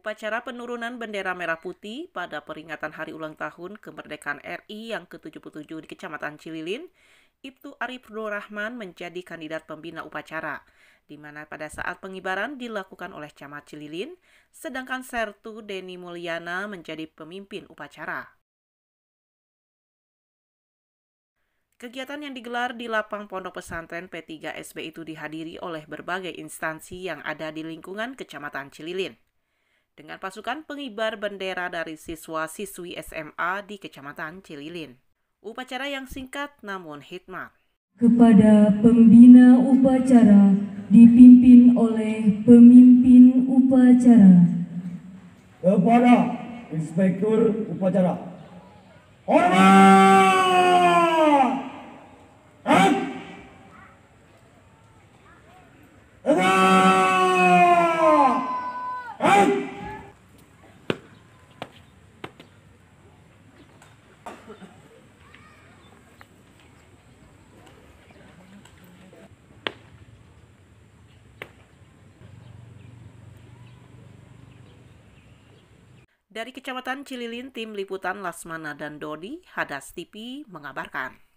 Upacara penurunan bendera merah putih pada peringatan Hari Ulang Tahun Kemerdekaan RI yang ke-77 di Kecamatan Cililin, Ibtu Arif Nur Rahman menjadi kandidat pembina upacara, di mana pada saat pengibaran dilakukan oleh Camat Cililin, sedangkan Sertu Deni Mulyana menjadi pemimpin upacara. Kegiatan yang digelar di lapang pondok pesantren P3SB itu dihadiri oleh berbagai instansi yang ada di lingkungan Kecamatan Cililin, dengan pasukan pengibar bendera dari siswa-siswi SMA di Kecamatan Cililin. Upacara yang singkat namun hikmat. Kepada pembina upacara dipimpin oleh pemimpin upacara. Kepada inspektur upacara. Hormat! Dari Kecamatan Cililin, tim liputan Lasmana dan Dodi, Hadas TV mengabarkan.